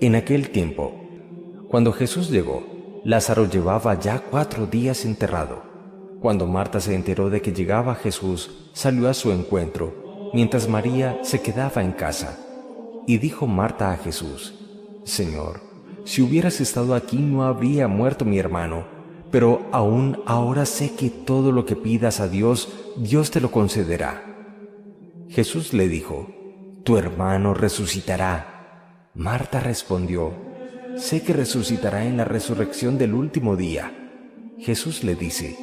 En aquel tiempo, cuando Jesús llegó, Lázaro llevaba ya 4 días enterrado. Cuando Marta se enteró de que llegaba Jesús, salió a su encuentro, mientras María se quedaba en casa. Y dijo Marta a Jesús: Señor, si hubieras estado aquí no habría muerto mi hermano, pero aún ahora sé que todo lo que pidas a Dios, Dios te lo concederá. Jesús le dijo: Tu hermano resucitará. Marta respondió: Sé que resucitará en la resurrección del último día. Jesús le dice: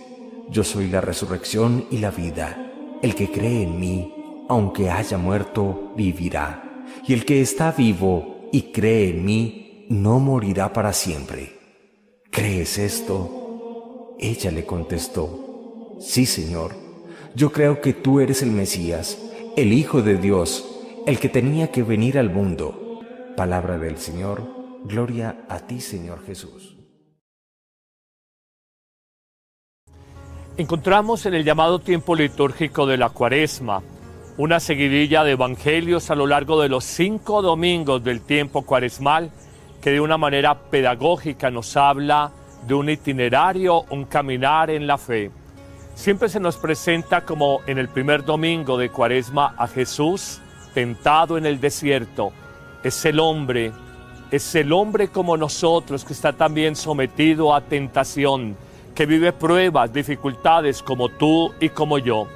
Yo soy la resurrección y la vida. El que cree en mí, aunque haya muerto, vivirá. Y el que está vivo y cree en mí, no morirá para siempre. ¿Crees esto? Ella le contestó: Sí, Señor. Yo creo que tú eres el Mesías, el Hijo de Dios, el que tenía que venir al mundo. Palabra del Señor. Gloria a ti, Señor Jesús. Encontramos en el llamado tiempo litúrgico de la Cuaresma una seguidilla de evangelios a lo largo de los 5 domingos del tiempo cuaresmal que de una manera pedagógica nos habla de un itinerario, un caminar en la fe. Siempre se nos presenta como en el primer domingo de Cuaresma a Jesús tentado en el desierto. Es el hombre como nosotros que está también sometido a tentación, que vive pruebas, dificultades como tú y como yo.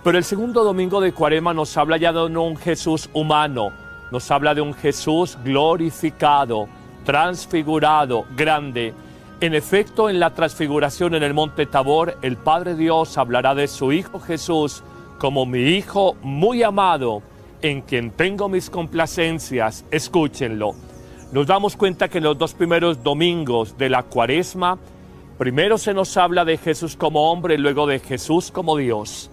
Pero el segundo domingo de Cuaresma nos habla ya de un Jesús humano, nos habla de un Jesús glorificado, transfigurado, grande. En efecto, en la transfiguración en el monte Tabor, el Padre Dios hablará de su Hijo Jesús como mi Hijo muy amado, en quien tengo mis complacencias, escúchenlo. Nos damos cuenta que en los 2 primeros domingos de la Cuaresma, primero se nos habla de Jesús como hombre y luego de Jesús como Dios.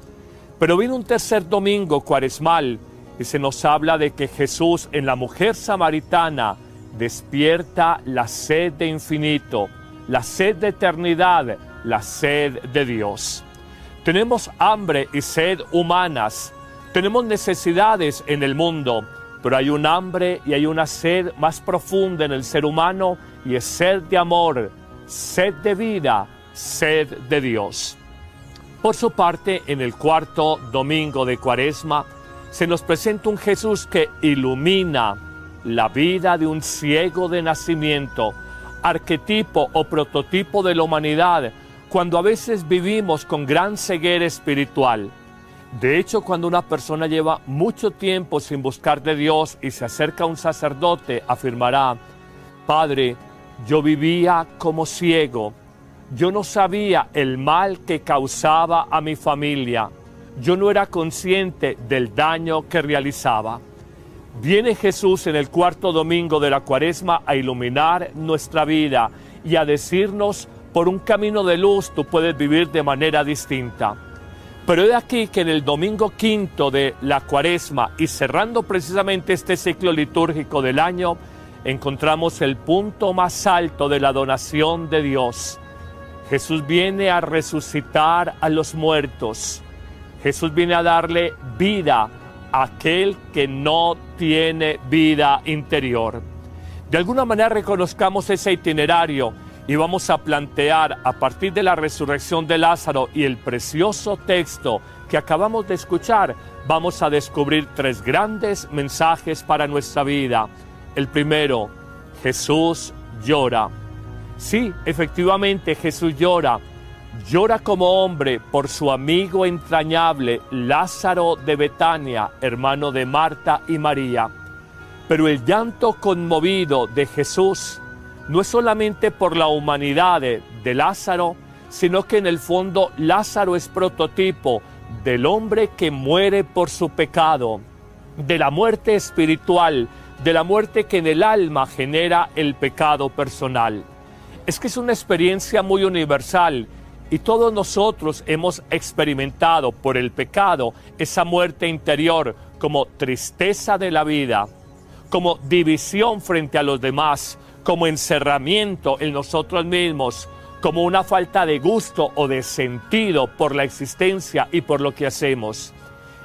Pero viene un tercer domingo cuaresmal y se nos habla de que Jesús en la mujer samaritana despierta la sed de infinito, la sed de eternidad, la sed de Dios. Tenemos hambre y sed humanas, tenemos necesidades en el mundo, pero hay un hambre y hay una sed más profunda en el ser humano y es sed de amor, sed de vida, sed de Dios. Por su parte, en el 4 domingo de Cuaresma, se nos presenta un Jesús que ilumina la vida de un ciego de nacimiento, arquetipo o prototipo de la humanidad, cuando a veces vivimos con gran ceguera espiritual. De hecho, cuando una persona lleva mucho tiempo sin buscar de Dios y se acerca a un sacerdote, afirmará: Padre, yo vivía como ciego. Yo no sabía el mal que causaba a mi familia. Yo no era consciente del daño que realizaba. Viene Jesús en el 4 domingo de la Cuaresma a iluminar nuestra vida y a decirnos: por un camino de luz tú puedes vivir de manera distinta. Pero he aquí que en el domingo 5 de la Cuaresma y cerrando precisamente este ciclo litúrgico del año, encontramos el punto más alto de la donación de Dios. Jesús viene a resucitar a los muertos. Jesús viene a darle vida a aquel que no tiene vida interior. De alguna manera reconozcamos ese itinerario y vamos a plantear a partir de la resurrección de Lázaro y el precioso texto que acabamos de escuchar, vamos a descubrir 3 grandes mensajes para nuestra vida. El primero, Jesús llora. Sí, efectivamente Jesús llora. Llora como hombre por su amigo entrañable, Lázaro de Betania, hermano de Marta y María. Pero el llanto conmovido de Jesús no es solamente por la humanidad de Lázaro, sino que en el fondo Lázaro es prototipo del hombre que muere por su pecado, de la muerte espiritual, de la muerte que en el alma genera el pecado personal. Es que es una experiencia muy universal y todos nosotros hemos experimentado por el pecado esa muerte interior como tristeza de la vida, como división frente a los demás, como encerramiento en nosotros mismos, como una falta de gusto o de sentido por la existencia y por lo que hacemos.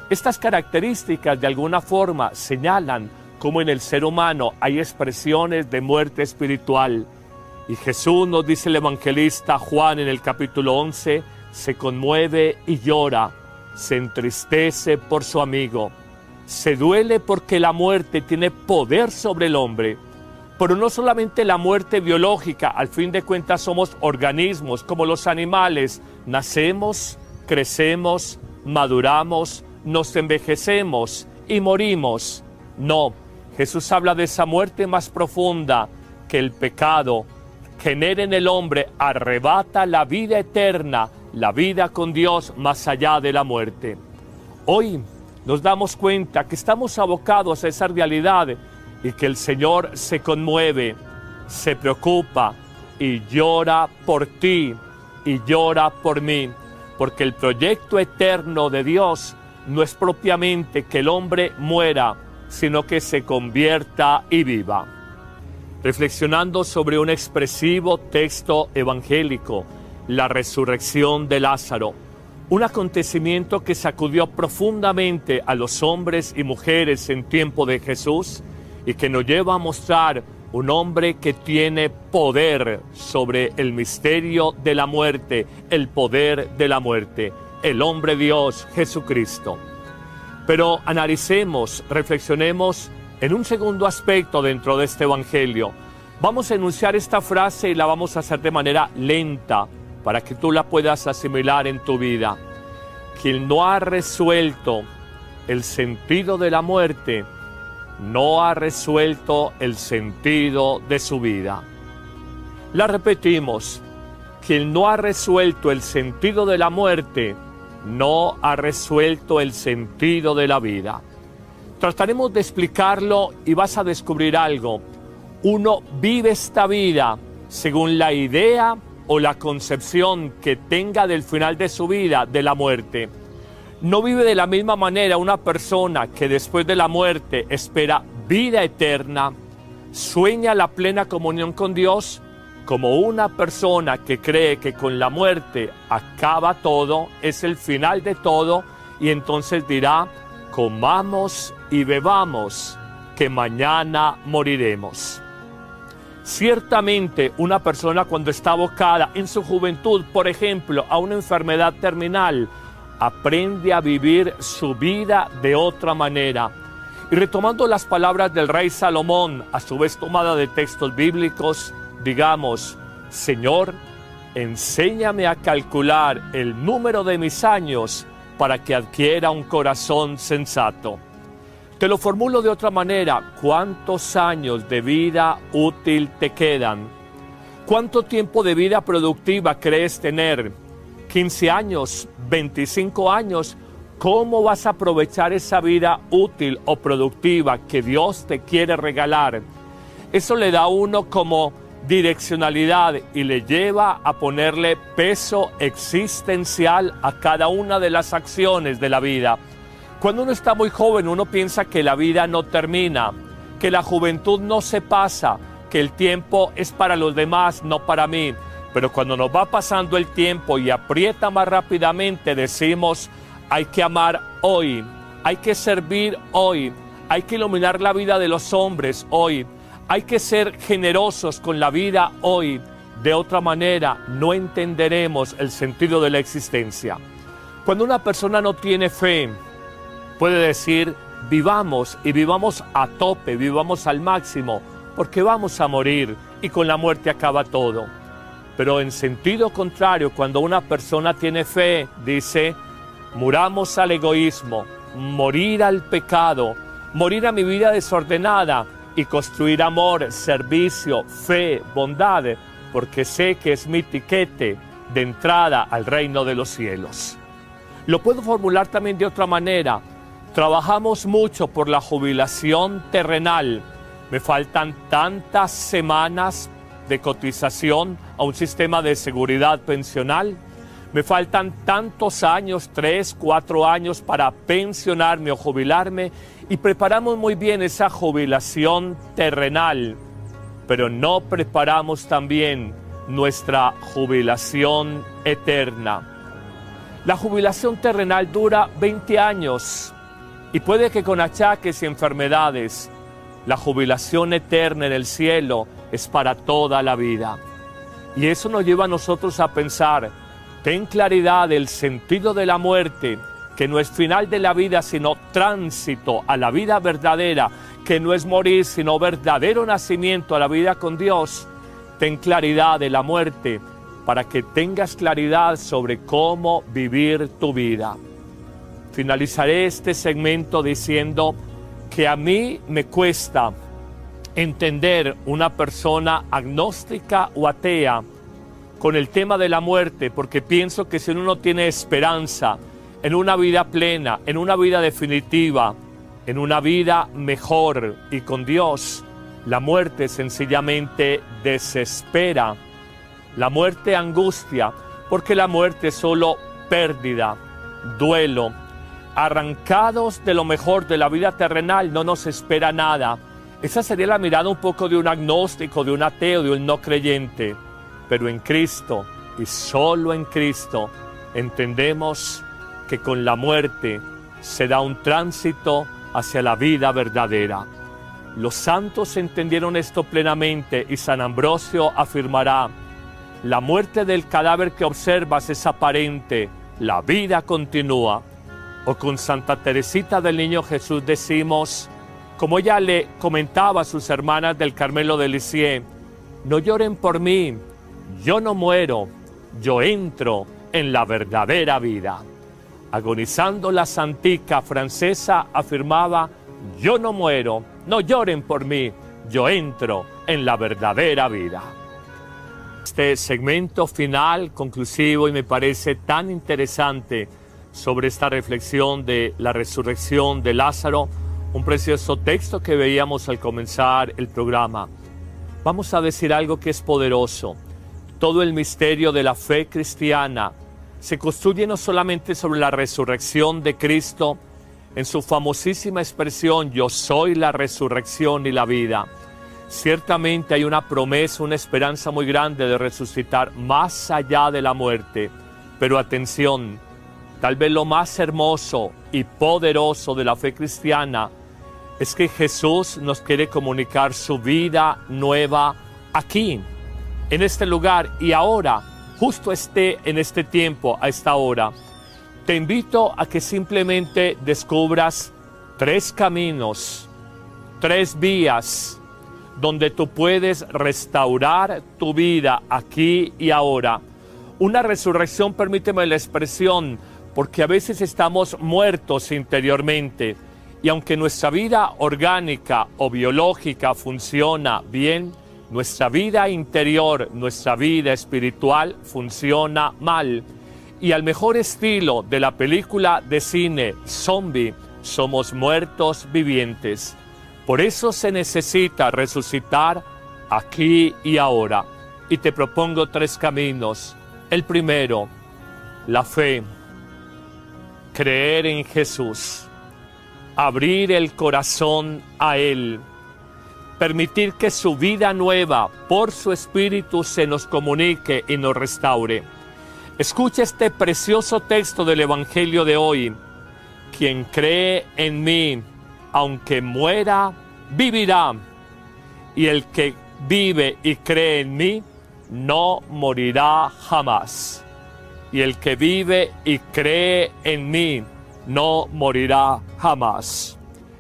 Estas características de alguna forma señalan cómo en el ser humano hay expresiones de muerte espiritual. Y Jesús, nos dice el evangelista Juan en el capítulo 11, se conmueve y llora, se entristece por su amigo, se duele porque la muerte tiene poder sobre el hombre. Pero no solamente la muerte biológica, al fin de cuentas somos organismos como los animales, nacemos, crecemos, maduramos, nos envejecemos y morimos. No, Jesús habla de esa muerte más profunda que el pecado genera en el hombre, arrebata la vida eterna, la vida con Dios más allá de la muerte. Hoy nos damos cuenta que estamos abocados a esa realidad y que el Señor se conmueve, se preocupa y llora por ti y llora por mí, porque el proyecto eterno de Dios no es propiamente que el hombre muera, sino que se convierta y viva. Reflexionando sobre un expresivo texto evangélico, la resurrección de Lázaro, un acontecimiento que sacudió profundamente a los hombres y mujeres en tiempo de Jesús y que nos lleva a mostrar un hombre que tiene poder sobre el misterio de la muerte, el poder de la muerte, el hombre Dios Jesucristo. Pero analicemos, reflexionemos en un segundo aspecto dentro de este evangelio. Vamos a enunciar esta frase y la vamos a hacer de manera lenta para que tú la puedas asimilar en tu vida. Quien no ha resuelto el sentido de la muerte, no ha resuelto el sentido de su vida. La repetimos. Quien no ha resuelto el sentido de la muerte, no ha resuelto el sentido de la vida. Trataremos de explicarlo y vas a descubrir algo. Uno vive esta vida según la idea o la concepción que tenga del final de su vida, de la muerte. No vive de la misma manera una persona que después de la muerte espera vida eterna, sueña la plena comunión con Dios, como una persona que cree que con la muerte acaba todo, es el final de todo, y entonces dirá: comamos y bebamos, que mañana moriremos. Ciertamente una persona cuando está abocada en su juventud, por ejemplo, a una enfermedad terminal, aprende a vivir su vida de otra manera. Y retomando las palabras del rey Salomón, a su vez tomada de textos bíblicos, digamos: Señor, enséñame a calcular el número de mis años para que adquiera un corazón sensato. Te lo formulo de otra manera: ¿cuántos años de vida útil te quedan? ¿Cuánto tiempo de vida productiva crees tener? ¿15 años? ¿25 años? ¿Cómo vas a aprovechar esa vida útil o productiva que Dios te quiere regalar? Eso le da a uno como direccionalidad y le lleva a ponerle peso existencial a cada una de las acciones de la vida. Cuando uno está muy joven, uno piensa que la vida no termina, que la juventud no se pasa, que el tiempo es para los demás, no para mí. Pero cuando nos va pasando el tiempo y aprieta más rápidamente, decimos: hay que amar hoy, hay que servir hoy, hay que iluminar la vida de los hombres hoy, hay que ser generosos con la vida hoy. De otra manera, no entenderemos el sentido de la existencia. Cuando una persona no tiene fe, puede decir: vivamos y vivamos a tope, vivamos al máximo, porque vamos a morir y con la muerte acaba todo. Pero en sentido contrario, cuando una persona tiene fe, dice: muramos al egoísmo, morir al pecado, morir a mi vida desordenada y construir amor, servicio, fe, bondad, porque sé que es mi tiquete de entrada al reino de los cielos. Lo puedo formular también de otra manera: trabajamos mucho por la jubilación terrenal, me faltan tantas semanas de cotización a un sistema de seguridad pensional, me faltan tantos años, 3, 4 años para pensionarme o jubilarme, y preparamos muy bien esa jubilación terrenal, pero no preparamos también nuestra jubilación eterna. La jubilación terrenal dura 20 años y puede que con achaques y enfermedades, La jubilación eterna en el cielo es para toda la vida. Y eso nos lleva a nosotros a pensar, ten claridad del sentido de la muerte, que no es final de la vida, sino tránsito a la vida verdadera, que no es morir, sino verdadero nacimiento a la vida con Dios. Ten claridad de la muerte para que tengas claridad sobre cómo vivir tu vida. Finalizaré este segmento diciendo que a mí me cuesta entender una persona agnóstica o atea con el tema de la muerte, porque pienso que si uno no tiene esperanza en una vida plena, en una vida definitiva, en una vida mejor y con Dios, la muerte sencillamente desespera. La muerte angustia, porque la muerte es solo pérdida, duelo. Arrancados de lo mejor de la vida terrenal, no nos espera nada. Esa sería la mirada un poco de un agnóstico, de un ateo, de un no creyente. Pero en Cristo, y solo en Cristo, entendemos que con la muerte se da un tránsito hacia la vida verdadera. Los santos entendieron esto plenamente y San Ambrosio afirmará: la muerte del cadáver que observas es aparente, la vida continúa. O con Santa Teresita del Niño Jesús decimos, como ella le comentaba a sus hermanas del Carmelo de Lisieux, no lloren por mí, yo no muero, yo entro en la verdadera vida. Agonizando la santica francesa afirmaba, yo no muero, no lloren por mí, yo entro en la verdadera vida. Este segmento final, conclusivo, y me parece tan interesante sobre esta reflexión de la resurrección de Lázaro, un precioso texto que veíamos al comenzar el programa. Vamos a decir algo que es poderoso. Todo el misterio de la fe cristiana se construye no solamente sobre la resurrección de Cristo, en su famosísima expresión, yo soy la resurrección y la vida. Ciertamente hay una promesa, una esperanza muy grande de resucitar más allá de la muerte. Pero atención, tal vez lo más hermoso y poderoso de la fe cristiana es que Jesús nos quiere comunicar su vida nueva aquí, en este lugar y ahora, justo en este tiempo, a esta hora. Te invito a que simplemente descubras 3 caminos, 3 vías, donde tú puedes restaurar tu vida aquí y ahora. Una resurrección, permíteme la expresión, porque a veces estamos muertos interiormente, y aunque nuestra vida orgánica o biológica funciona bien, nuestra vida interior, nuestra vida espiritual funciona mal. Y al mejor estilo de la película de cine zombie, somos muertos vivientes. Por eso se necesita resucitar aquí y ahora. Y te propongo 3 caminos. El primero, la fe. Creer en Jesús. Abrir el corazón a Él. Permitir que su vida nueva, por su Espíritu, se nos comunique y nos restaure. Escucha este precioso texto del Evangelio de hoy. Quien cree en mí, aunque muera, vivirá. Y el que vive y cree en mí, no morirá jamás. Y el que vive y cree en mí, no morirá jamás.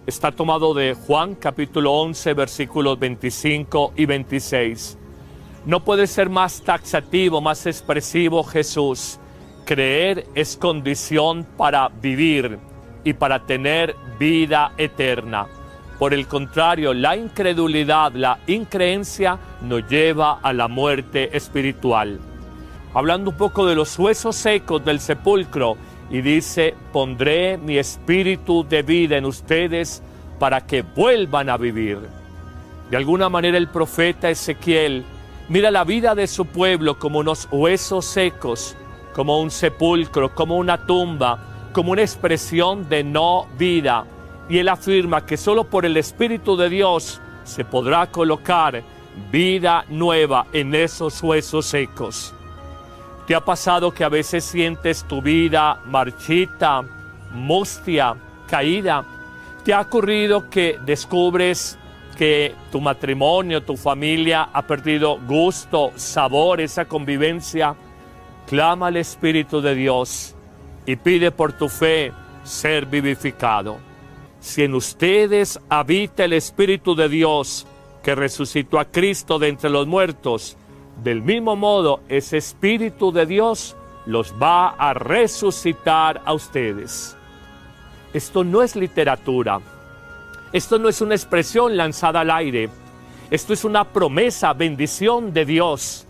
Está tomado de Juan capítulo 11, versículos 25 y 26. No puede ser más taxativo, más expresivo Jesús. Creer es condición para vivir y para tener vida eterna. Por el contrario, la incredulidad, la increencia nos lleva a la muerte espiritual. Hablando un poco de los huesos secos del sepulcro, y dice, pondré mi espíritu de vida en ustedes para que vuelvan a vivir. De alguna manera el profeta Ezequiel mira la vida de su pueblo como unos huesos secos, como un sepulcro, como una tumba, como una expresión de no vida. Y él afirma que solo por el Espíritu de Dios se podrá colocar vida nueva en esos huesos secos. ¿Te ha pasado que a veces sientes tu vida marchita, mustia, caída? ¿Te ha ocurrido que descubres que tu matrimonio, tu familia ha perdido gusto, sabor, esa convivencia, clama al Espíritu de Dios y pide por tu fe ser vivificado. Si en ustedes habita el Espíritu de Dios que resucitó a Cristo de entre los muertos, del mismo modo ese Espíritu de Dios los va a resucitar a ustedes. Esto no es literatura. Esto no es una expresión lanzada al aire. Esto es una promesa, bendición de Dios.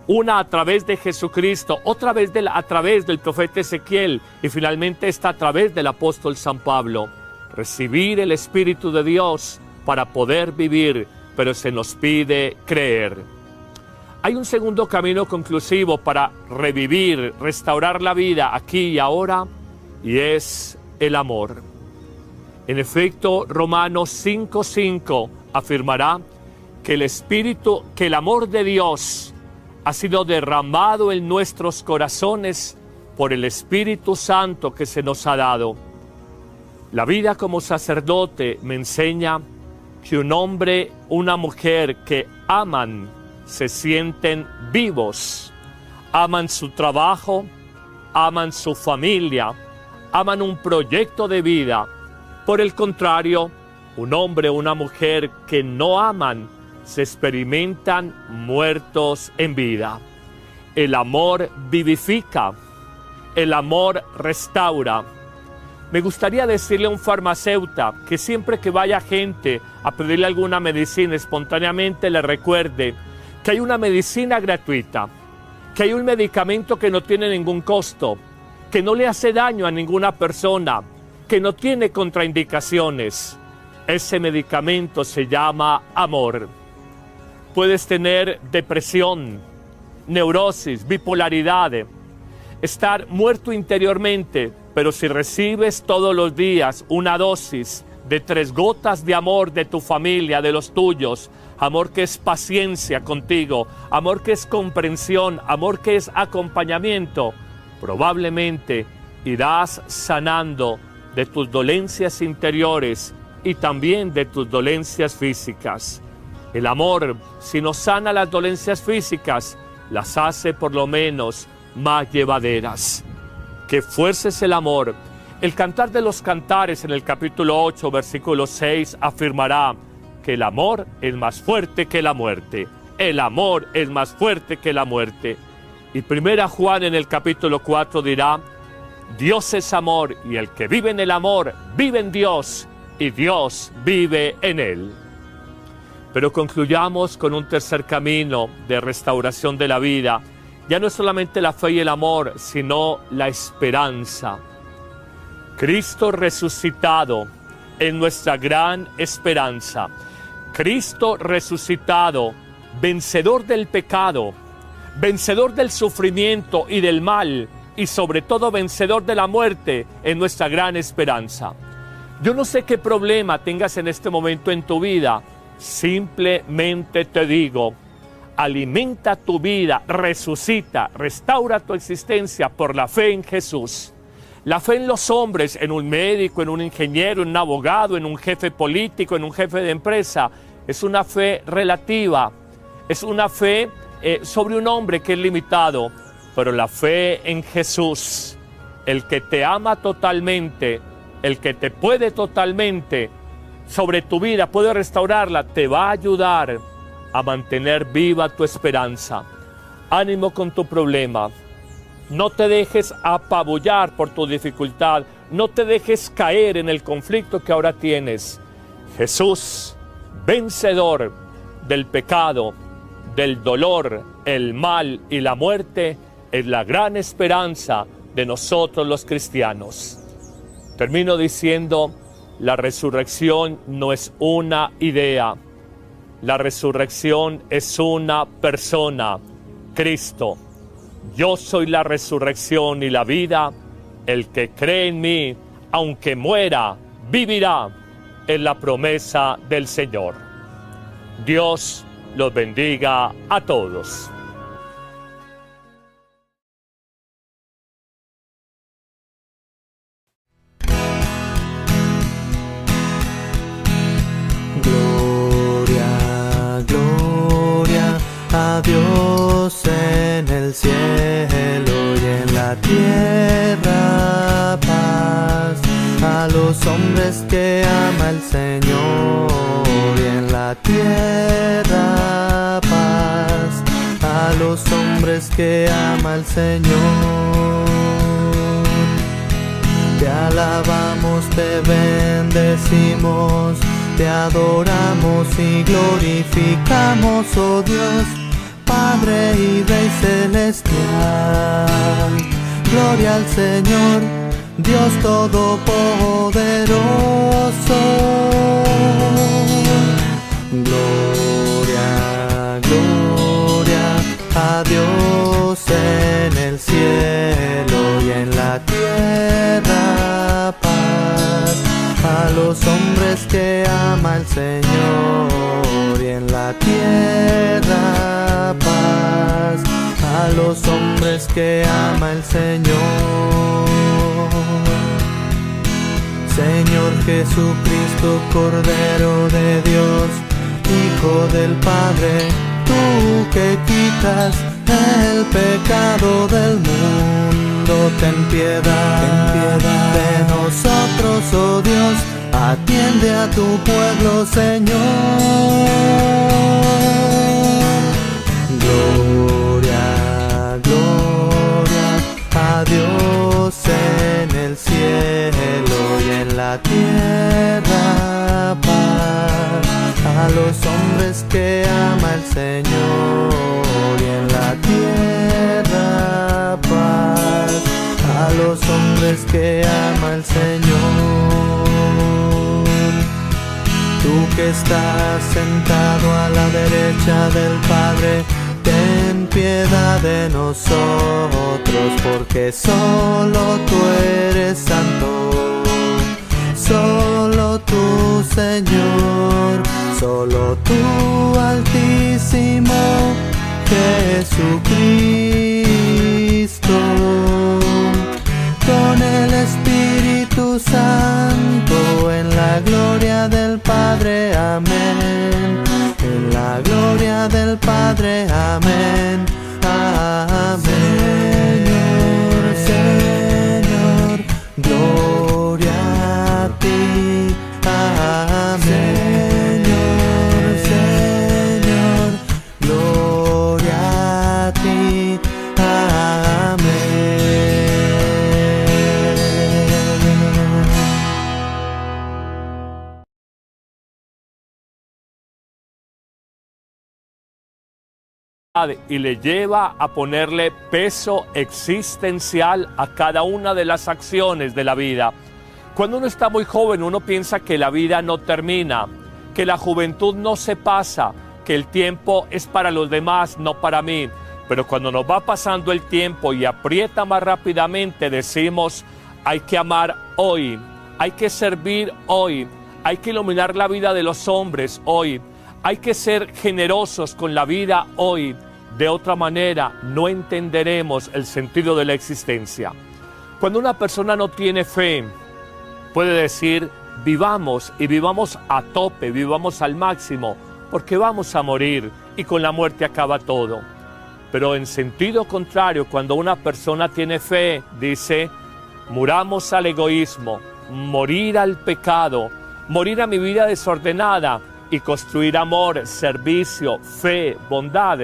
Una a través de Jesucristo, otra vez a través del profeta Ezequiel y finalmente esta a través del apóstol San Pablo. Recibir el Espíritu de Dios para poder vivir, pero se nos pide creer. Hay un segundo camino conclusivo para revivir, restaurar la vida aquí y ahora, y es el amor. En efecto, Romanos 5:5 afirmará que el amor de Dios ha sido derramado en nuestros corazones por el Espíritu Santo que se nos ha dado. La vida como sacerdote me enseña que un hombre, una mujer que aman, se sienten vivos, aman su trabajo, aman su familia, aman un proyecto de vida. Por el contrario, un hombre o una mujer que no aman se experimentan muertos en vida. El amor vivifica, el amor restaura. Me gustaría decirle a un farmacéutico que siempre que vaya gente a pedirle alguna medicina, espontáneamente le recuerde que hay una medicina gratuita, que hay un medicamento que no tiene ningún costo, que no le hace daño a ninguna persona, que no tiene contraindicaciones. Ese medicamento se llama amor. Puedes tener depresión, neurosis, bipolaridad, estar muerto interiormente, pero si recibes todos los días una dosis de 3 gotas de amor de tu familia, de los tuyos, amor que es paciencia contigo, amor que es comprensión, amor que es acompañamiento, probablemente irás sanando de tus dolencias interiores y también de tus dolencias físicas. El amor, si no sana las dolencias físicas, las hace por lo menos más llevaderas. Que fuerces el amor. El Cantar de los Cantares en el capítulo 8, versículo 6 afirmará que el amor es más fuerte que la muerte. El amor es más fuerte que la muerte. Y 1 Juan en el capítulo 4 dirá: Dios es amor y el que vive en el amor vive en Dios y Dios vive en él. Pero concluyamos con un tercer camino de restauración de la vida. Ya no es solamente la fe y el amor, sino la esperanza. Cristo resucitado es nuestra gran esperanza. Cristo resucitado, vencedor del pecado, vencedor del sufrimiento y del mal, y sobre todo vencedor de la muerte, es nuestra gran esperanza. Yo no sé qué problema tengas en este momento en tu vida, simplemente te digo: alimenta tu vida, resucita, restaura tu existencia por la fe en Jesús. La fe en los hombres, en un médico, en un ingeniero, en un abogado, en un jefe político, en un jefe de empresa, es una fe relativa, es una fe sobre un hombre que es limitado, pero la fe en Jesús, el que te ama totalmente, el que te puede totalmente sobre tu vida, puede restaurarla, te va a ayudar a mantener viva tu esperanza. Ánimo con tu problema. No te dejes apabullar por tu dificultad. No te dejes caer en el conflicto que ahora tienes. Jesús, vencedor del pecado, del dolor, el mal y la muerte, es la gran esperanza de nosotros los cristianos. Termino diciendo: la resurrección no es una idea. La resurrección es una persona, Cristo. Yo soy la resurrección y la vida. El que cree en mí, aunque muera, vivirá. Es la promesa del Señor. Dios los bendiga a todos. Gloria el cielo y en la tierra paz a los hombres que ama el Señor, y en la tierra paz a los hombres que ama el Señor. Te alabamos, te bendecimos, te adoramos y glorificamos, oh Dios, Padre y Rey celestial. Gloria al Señor, Dios todopoderoso. Gloria, gloria a Dios en el cielo y en la tierra paz a los hombres que ama el Señor, y en la tierra paz a los hombres que ama el Señor. Señor Jesucristo, Cordero de Dios, Hijo del Padre, tú que quitas el pecado del mundo, ten piedad de nosotros, oh Dios, atiende a tu pueblo, Señor. Gloria, gloria a Dios en el cielo y en la tierra paz a los hombres que ama el Señor, y en la tierra paz a los hombres que ama el Señor. Tú que estás sentado a la derecha del Padre, ten piedad de nosotros, porque solo tú eres santo, solo tú, Señor, solo tú, Altísimo Jesucristo, con el Espíritu Santo, en la gloria del Padre, amén, en la gloria del Padre, amén, amén. Señor, gloria a ti, amén. Señor, gloria a ti, amén. Y le lleva a ponerle peso existencial a cada una de las acciones de la vida. Cuando uno está muy joven, uno piensa que la vida no termina, que la juventud no se pasa, que el tiempo es para los demás, no para mí. Pero cuando nos va pasando el tiempo y aprieta más rápidamente, decimos, hay que amar hoy, hay que servir hoy, hay que iluminar la vida de los hombres hoy, hay que ser generosos con la vida hoy. De otra manera, no entenderemos el sentido de la existencia. Cuando una persona no tiene fe, puede decir, vivamos y vivamos a tope, vivamos al máximo, porque vamos a morir y con la muerte acaba todo. Pero en sentido contrario, cuando una persona tiene fe, dice, muramos al egoísmo, morir al pecado, morir a mi vida desordenada y construir amor, servicio, fe, bondad,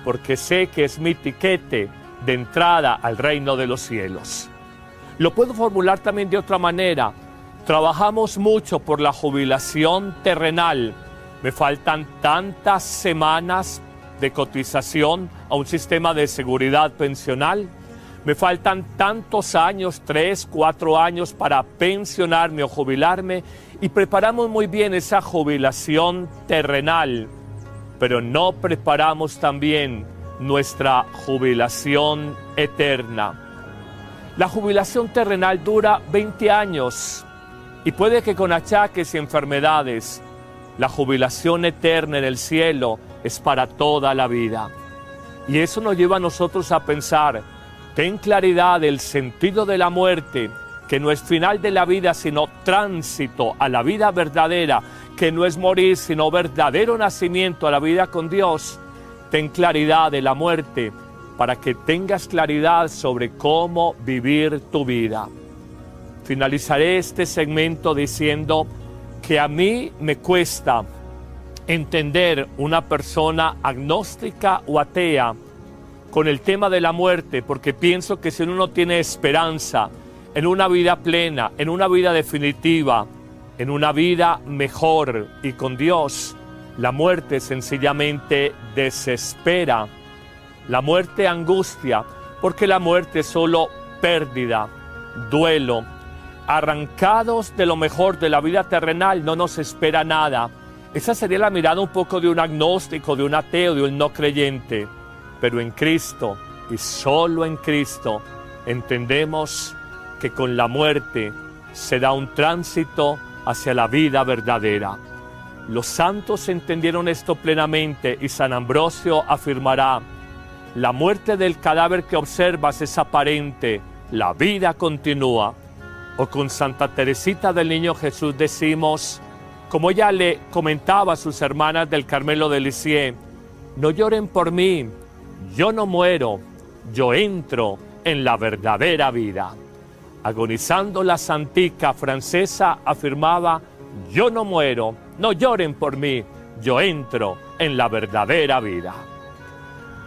porque sé que es mi tiquete de entrada al reino de los cielos. Lo puedo formular también de otra manera. Trabajamos mucho por la jubilación terrenal. Me faltan tantas semanas de cotización a un sistema de seguridad pensional. Me faltan tantos años, 3, 4 años para pensionarme o jubilarme, y preparamos muy bien esa jubilación terrenal, pero no preparamos también nuestra jubilación eterna. La jubilación terrenal dura 20 años y puede que con achaques y enfermedades. La jubilación eterna en el cielo es para toda la vida. Y eso nos lleva a nosotros a pensar, ten claridad del sentido de la muerte, que no es final de la vida, sino tránsito a la vida verdadera, que no es morir, sino verdadero nacimiento a la vida con Dios. Ten claridad de la muerte, para que tengas claridad sobre cómo vivir tu vida. Finalizaré este segmento diciendo que a mí me cuesta entender una persona agnóstica o atea con el tema de la muerte, porque pienso que si uno no tiene esperanza en una vida plena, en una vida definitiva, en una vida mejor y con Dios, la muerte sencillamente desespera. La muerte angustia, porque la muerte es solo pérdida, duelo. Arrancados de lo mejor de la vida terrenal, no nos espera nada. Esa sería la mirada un poco de un agnóstico, de un ateo, de un no creyente. Pero en Cristo, y solo en Cristo, entendemos que con la muerte se da un tránsito hacia la vida verdadera. Los santos entendieron esto plenamente y San Ambrosio afirmará: la muerte del cadáver que observas es aparente, la vida continúa. O con Santa Teresita del Niño Jesús decimos, como ella le comentaba a sus hermanas del Carmelo de Lisieux: no lloren por mí, yo no muero, yo entro en la verdadera vida. Agonizando, la santica francesa afirmaba: yo no muero, no lloren por mí, yo entro en la verdadera vida.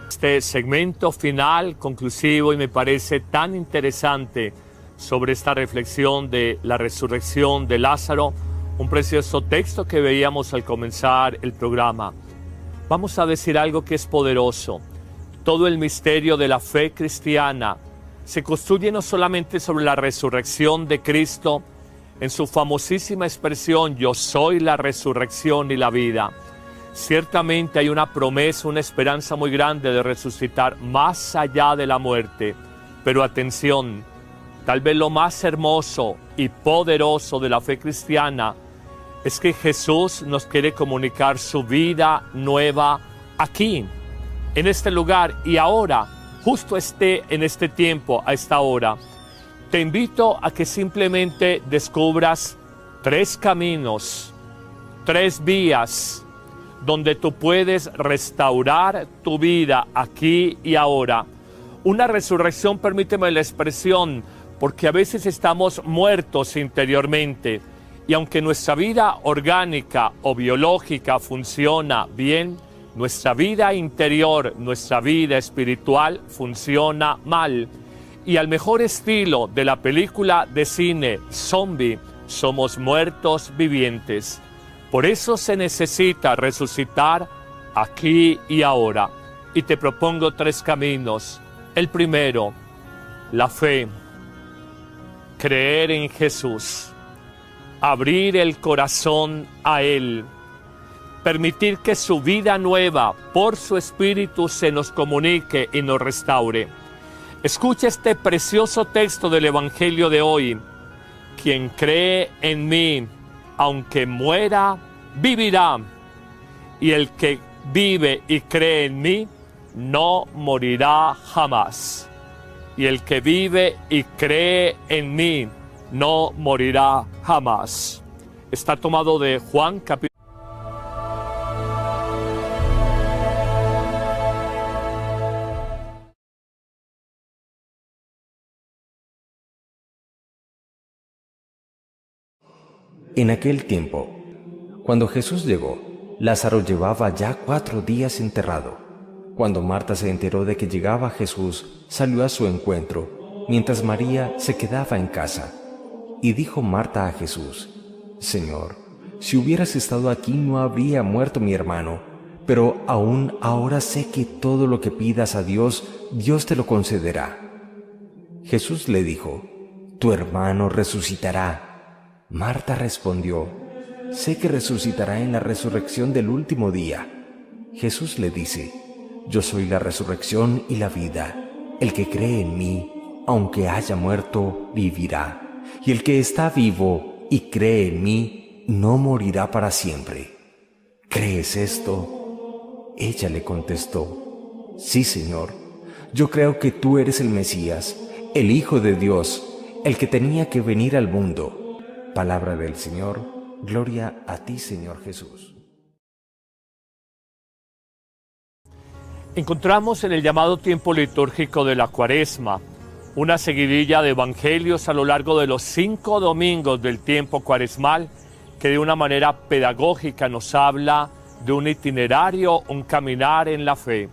Este segmento final, conclusivo, y me parece tan interesante sobre esta reflexión de la resurrección de Lázaro, un precioso texto que veíamos al comenzar el programa. Vamos a decir algo que es poderoso. Todo el misterio de la fe cristiana se construye no solamente sobre la resurrección de Cristo, en su famosísima expresión, yo soy la resurrección y la vida. Ciertamente hay una promesa, una esperanza muy grande de resucitar más allá de la muerte. Pero atención, tal vez lo más hermoso y poderoso de la fe cristiana es que Jesús nos quiere comunicar su vida nueva aquí, en este lugar y ahora, justo en este tiempo, a esta hora. Te invito a que simplemente descubras 3 caminos, 3 vías, donde tú puedes restaurar tu vida aquí y ahora. Una resurrección, permíteme la expresión, porque a veces estamos muertos interiormente, y aunque nuestra vida orgánica o biológica funciona bien, nuestra vida interior, nuestra vida espiritual funciona mal. Y al mejor estilo de la película de cine zombie, somos muertos vivientes. Por eso se necesita resucitar aquí y ahora. Y te propongo 3 caminos. El primero, la fe. Creer en Jesús. Abrir el corazón a Él. Permitir que su vida nueva, por su Espíritu, se nos comunique y nos restaure. Escucha este precioso texto del Evangelio de hoy. Quien cree en mí, aunque muera, vivirá. Y el que vive y cree en mí, no morirá jamás. Y el que vive y cree en mí, no morirá jamás. Está tomado de Juan capítulo. En aquel tiempo, cuando Jesús llegó, Lázaro llevaba ya 4 días enterrado. Cuando Marta se enteró de que llegaba Jesús, salió a su encuentro, mientras María se quedaba en casa. Y dijo Marta a Jesús: Señor, si hubieras estado aquí no habría muerto mi hermano, pero aún ahora sé que todo lo que pidas a Dios, Dios te lo concederá. Jesús le dijo: Tu hermano resucitará. Marta respondió: Sé que resucitará en la resurrección del último día. Jesús le dice: Yo soy la resurrección y la vida. El que cree en mí, aunque haya muerto, vivirá. Y el que está vivo y cree en mí, no morirá para siempre. ¿Crees esto? Ella le contestó: Sí, Señor. Yo creo que tú eres el Mesías, el Hijo de Dios, el que tenía que venir al mundo. Palabra del Señor. Gloria a ti, Señor Jesús. Encontramos en el llamado tiempo litúrgico de la Cuaresma una seguidilla de evangelios a lo largo de los 5 domingos del tiempo cuaresmal que de una manera pedagógica nos habla de un itinerario, un caminar en la fe.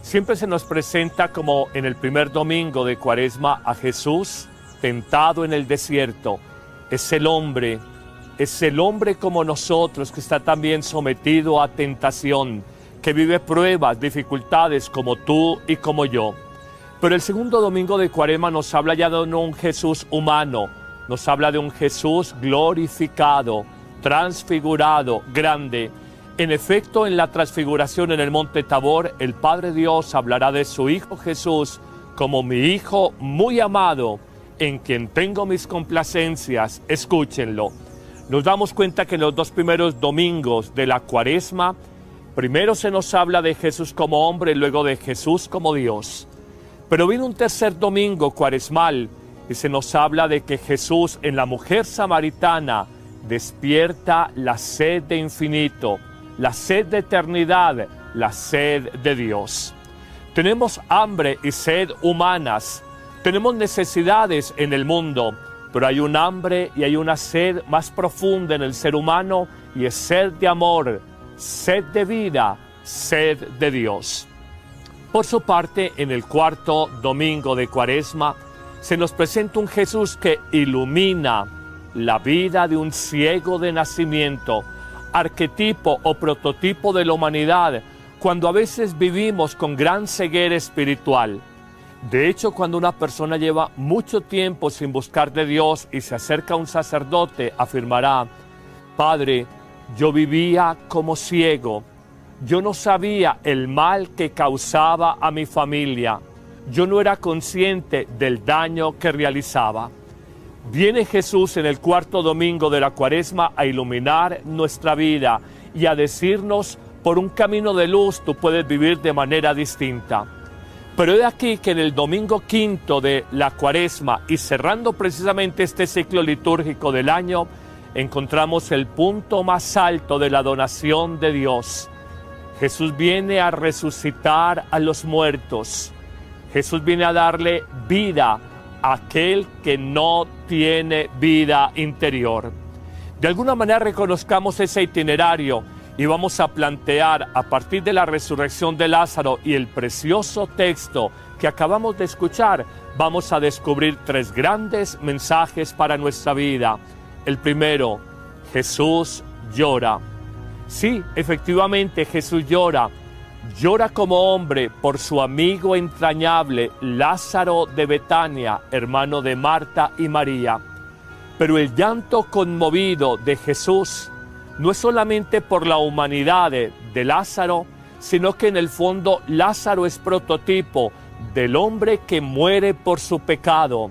Siempre se nos presenta como en el primer domingo de Cuaresma a Jesús tentado en el desierto. Es el hombre como nosotros que está también sometido a tentación, que vive pruebas, dificultades como tú y como yo. Pero el segundo domingo de Cuaresma nos habla ya de un Jesús humano, nos habla de un Jesús glorificado, transfigurado, grande. En efecto, en la transfiguración en el monte Tabor, el Padre Dios hablará de su Hijo Jesús como mi Hijo muy amado, en quien tengo mis complacencias, escúchenlo. Nos damos cuenta que en los 2 primeros domingos de la Cuaresma, primero se nos habla de Jesús como hombre y luego de Jesús como Dios. Pero viene un tercer domingo cuaresmal y se nos habla de que Jesús en la mujer samaritana despierta la sed de infinito, la sed de eternidad, la sed de Dios. Tenemos hambre y sed humanas, tenemos necesidades en el mundo, pero hay un hambre y hay una sed más profunda en el ser humano y es sed de amor, sed de vida, sed de Dios. Por su parte, en el cuarto domingo de Cuaresma, se nos presenta un Jesús que ilumina la vida de un ciego de nacimiento, arquetipo o prototipo de la humanidad, cuando a veces vivimos con gran ceguera espiritual. De hecho, cuando una persona lleva mucho tiempo sin buscar de Dios y se acerca a un sacerdote, afirmará: Padre, yo vivía como ciego, yo no sabía el mal que causaba a mi familia, yo no era consciente del daño que realizaba. Viene Jesús en el cuarto domingo de la Cuaresma a iluminar nuestra vida y a decirnos: por un camino de luz tú puedes vivir de manera distinta. Pero he aquí que en el domingo quinto de la Cuaresma y cerrando precisamente este ciclo litúrgico del año, encontramos el punto más alto de la donación de Dios. Jesús viene a resucitar a los muertos. Jesús viene a darle vida a aquel que no tiene vida interior. De alguna manera reconozcamos ese itinerario y vamos a plantear a partir de la resurrección de Lázaro y el precioso texto que acabamos de escuchar, vamos a descubrir 3 grandes mensajes para nuestra vida. El primero, Jesús llora. Sí, efectivamente Jesús llora. Llora como hombre por su amigo entrañable Lázaro de Betania, hermano de Marta y María. Pero el llanto conmovido de Jesús no es solamente por la humanidad de Lázaro, sino que en el fondo Lázaro es prototipo del hombre que muere por su pecado,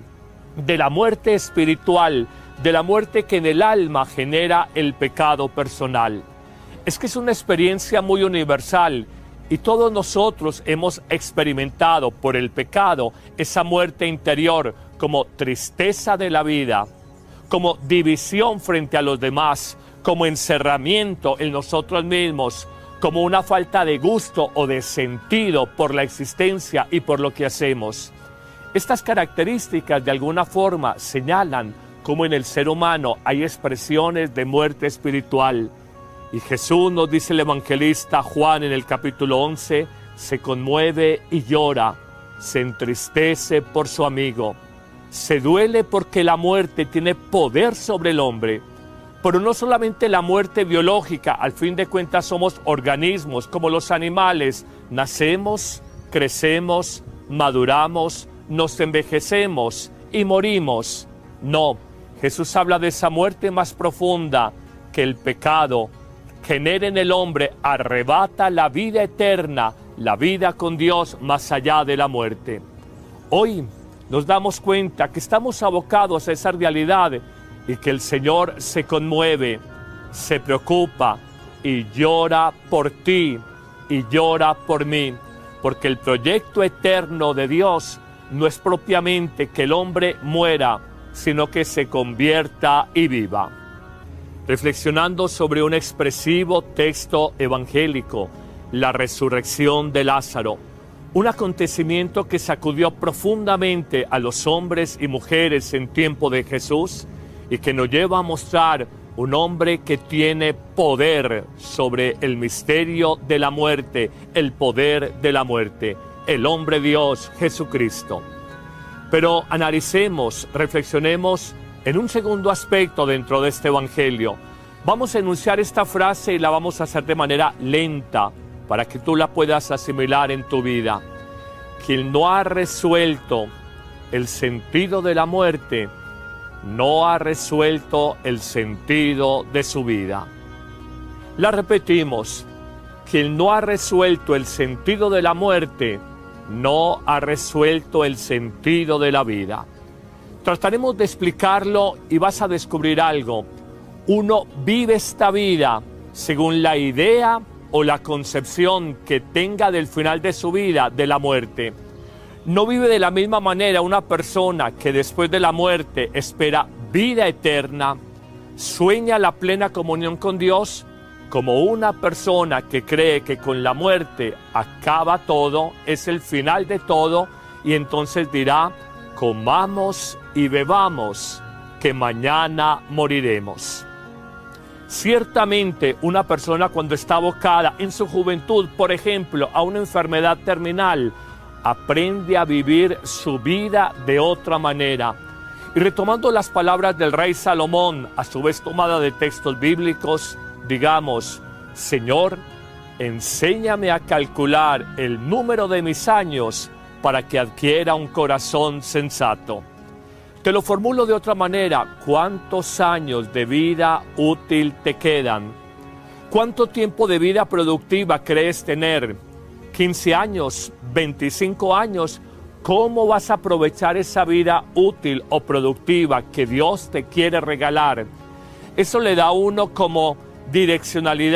de la muerte espiritual, de la muerte que en el alma genera el pecado personal. Es que es una experiencia muy universal y todos nosotros hemos experimentado por el pecado esa muerte interior como tristeza de la vida, como división frente a los demás, como encerramiento en nosotros mismos, como una falta de gusto o de sentido por la existencia y por lo que hacemos. Estas características de alguna forma señalan cómo en el ser humano hay expresiones de muerte espiritual. Y Jesús, nos dice el evangelista Juan en el capítulo 11, se conmueve y llora, se entristece por su amigo, se duele porque la muerte tiene poder sobre el hombre. Pero no solamente la muerte biológica, al fin de cuentas somos organismos como los animales, nacemos, crecemos, maduramos, nos envejecemos y morimos. No, Jesús habla de esa muerte más profunda que el pecado genera en el hombre, arrebata la vida eterna, la vida con Dios más allá de la muerte. Hoy nos damos cuenta que estamos abocados a esa realidad y que el Señor se conmueve, se preocupa y llora por ti y llora por mí, porque el proyecto eterno de Dios no es propiamente que el hombre muera, sino que se convierta y viva. Reflexionando sobre un expresivo texto evangélico la resurrección de Lázaro, un acontecimiento que sacudió profundamente a los hombres y mujeres en tiempo de Jesús y que nos lleva a mostrar un hombre que tiene poder sobre el misterio de la muerte, el poder de la muerte, el hombre Dios Jesucristo. Pero analicemos, reflexionemos en un segundo aspecto dentro de este evangelio. Vamos a enunciar esta frase y la vamos a hacer de manera lenta para que tú la puedas asimilar en tu vida. Quien no ha resuelto el sentido de la muerte, no ha resuelto el sentido de su vida. La repetimos. Quien no ha resuelto el sentido de la muerte, no ha resuelto el sentido de la vida. Trataremos de explicarlo y vas a descubrir algo. Uno vive esta vida según la idea o la concepción que tenga del final de su vida, de la muerte. No vive de la misma manera una persona que después de la muerte espera vida eterna, sueña la plena comunión con Dios, como una persona que cree que con la muerte acaba todo, es el final de todo, y entonces dirá: comamos y bebamos, que mañana moriremos. Ciertamente una persona cuando está abocada en su juventud, por ejemplo, a una enfermedad terminal, aprende a vivir su vida de otra manera. Y retomando las palabras del rey Salomón, a su vez tomada de textos bíblicos, digamos: Señor, enséñame a calcular el número de mis años para que adquiera un corazón sensato. Te lo formulo de otra manera: ¿cuántos años de vida útil te quedan? ¿Cuánto tiempo de vida productiva crees tener? ¿15 años? ¿25 años? ¿Cómo vas a aprovechar esa vida útil o productiva que Dios te quiere regalar? Eso le da a uno como direccionalidad